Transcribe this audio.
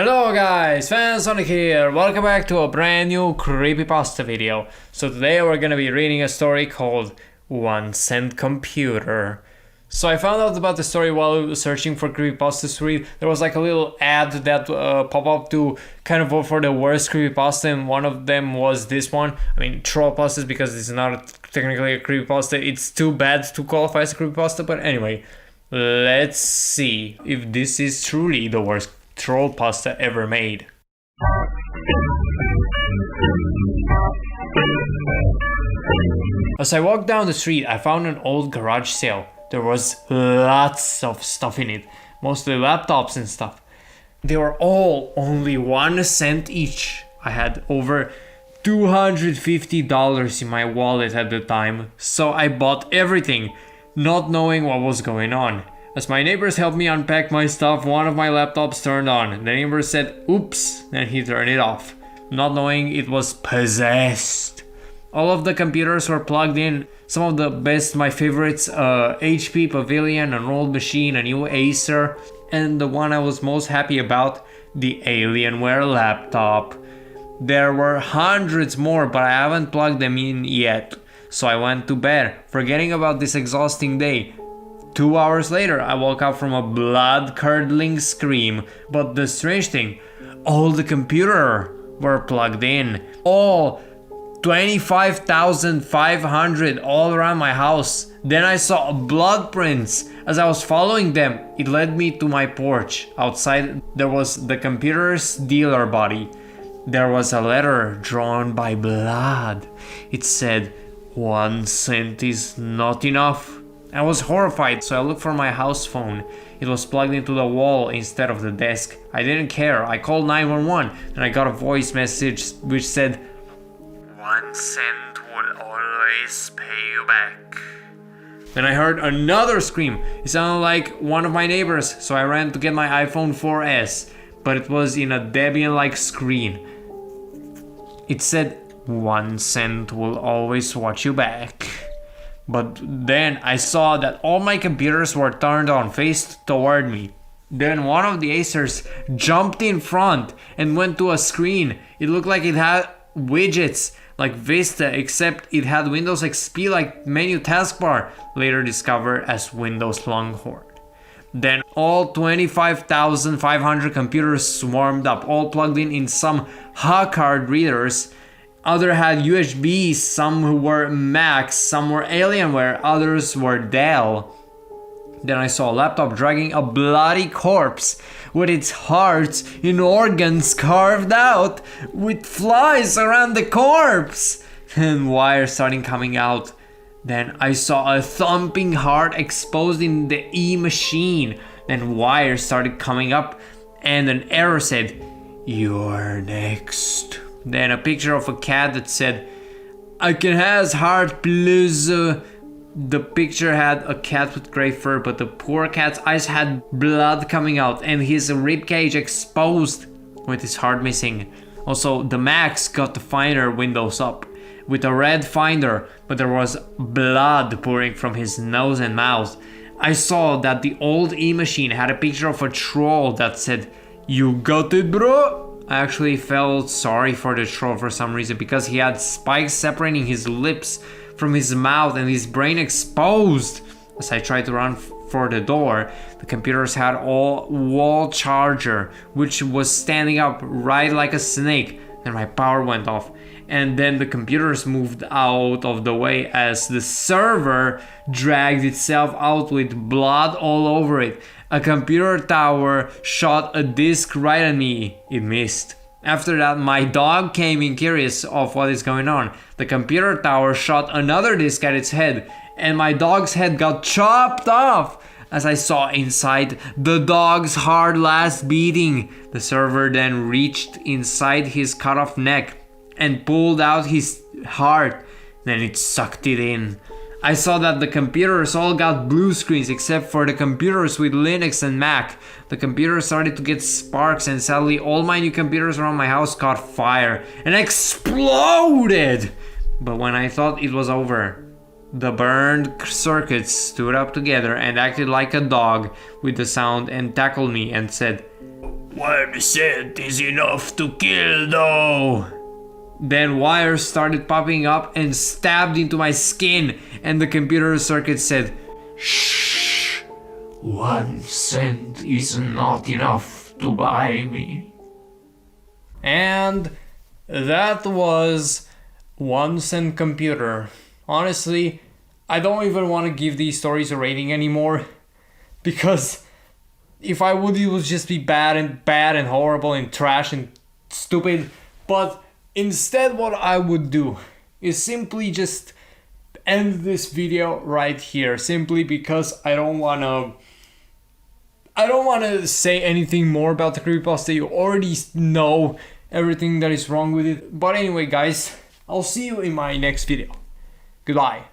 Hello guys, Fansonic here, welcome back to a brand new creepypasta video. So today we're gonna be reading a story called 1 Cent Computer. So I found out about the story while searching for creepypastas to read. There was like a little ad that popped up to kind of vote for the worst creepypasta, and one of them was this one. I mean, Trollpasta, because it's not technically a creepypasta. It's too bad to qualify as a creepypasta, but anyway, let's see if this is truly the worst Trollpasta ever made. As I walked down the street, I found an old garage sale. There was lots of stuff in it, mostly laptops and stuff. They were all only 1 cent each. I had over $250 in my wallet at the time, so I bought everything, not knowing what was going on. As my neighbors helped me unpack my stuff, one of my laptops turned on. The neighbor said, "Oops," then he turned it off, not knowing it was possessed. All of the computers were plugged in. Some of the best, my favorites, HP Pavilion, an old machine, a new Acer, and the one I was most happy about, the Alienware laptop. There were hundreds more, but I haven't plugged them in yet. So I went to bed, forgetting about this exhausting day. 2 hours later, I woke up from a blood-curdling scream. But the strange thing, all the computers were plugged in. All 25,500 all around my house. Then I saw blood prints. As I was following them, it led me to my porch. Outside, there was the computer's dealer body. There was a letter drawn by blood. It said, "1 cent is not enough." I was horrified, so I looked for my house phone. It was plugged into the wall instead of the desk. I didn't care. I called 911 and I got a voice message which said, "1 cent will always pay you back." Then I heard another scream. It sounded like one of my neighbors, so I ran to get my iPhone 4S, but it was in a Debian-like screen. It said, "1 cent will always watch you back." But then I saw that all my computers were turned on, faced toward me. Then one of the Acers jumped in front and went to a screen. It looked like it had widgets like Vista, except it had Windows XP like menu taskbar, later discovered as Windows Longhorn. Then all 25,500 computers swarmed up, all plugged in some card readers. Others had USBs, some were Macs, some were Alienware, others were Dell. Then I saw a laptop dragging a bloody corpse with its hearts and organs carved out, with flies around the corpse and wires starting coming out. Then I saw a thumping heart exposed in the E-machine. Then wires started coming up and an error said, "You're next." Then a picture of a cat that said, "I can has heart please." The picture had a cat with gray fur, but the poor cat's eyes had blood coming out and his ribcage exposed with his heart missing. Also, the Macs got the Finder windows up with a red Finder, but there was blood pouring from his nose and mouth. I saw that the old E-machine had a picture of a troll that said, "You got it, bro?" I actually felt sorry for the troll for some reason, because he had spikes separating his lips from his mouth and his brain exposed. As I tried to run for the door, the computers had all wall charger, which was standing up right like a snake. Then my power went off, and then the computers moved out of the way as the server dragged itself out with blood all over it. A computer tower shot a disc right at me. It missed. After that, my dog came in curious of what is going on. The computer tower shot another disc at its head, and my dog's head got chopped off. As I saw inside, the dog's heart last beating. The server then reached inside his cut off neck and pulled out his heart. Then it sucked it in. I saw that the computers all got blue screens except for the computers with Linux and Mac. The computers started to get sparks, and sadly all my new computers around my house caught fire and exploded. But when I thought it was over, the burned circuits stood up together and acted like a dog with the sound and tackled me and said, 1 cent is enough to kill though. Then wires started popping up and stabbed into my skin, and the computer circuit said, Shh. 1 cent is not enough to buy me. And that was 1 cent computer. Honestly, I don't even want to give these stories a rating anymore, because if I would, it would just be bad and horrible and trash and stupid. But instead, what I would do is simply just end this video right here, simply because I don't wanna say anything more about the creepypasta. You already know everything that is wrong with it. But anyway, guys, I'll see you in my next video. Goodbye.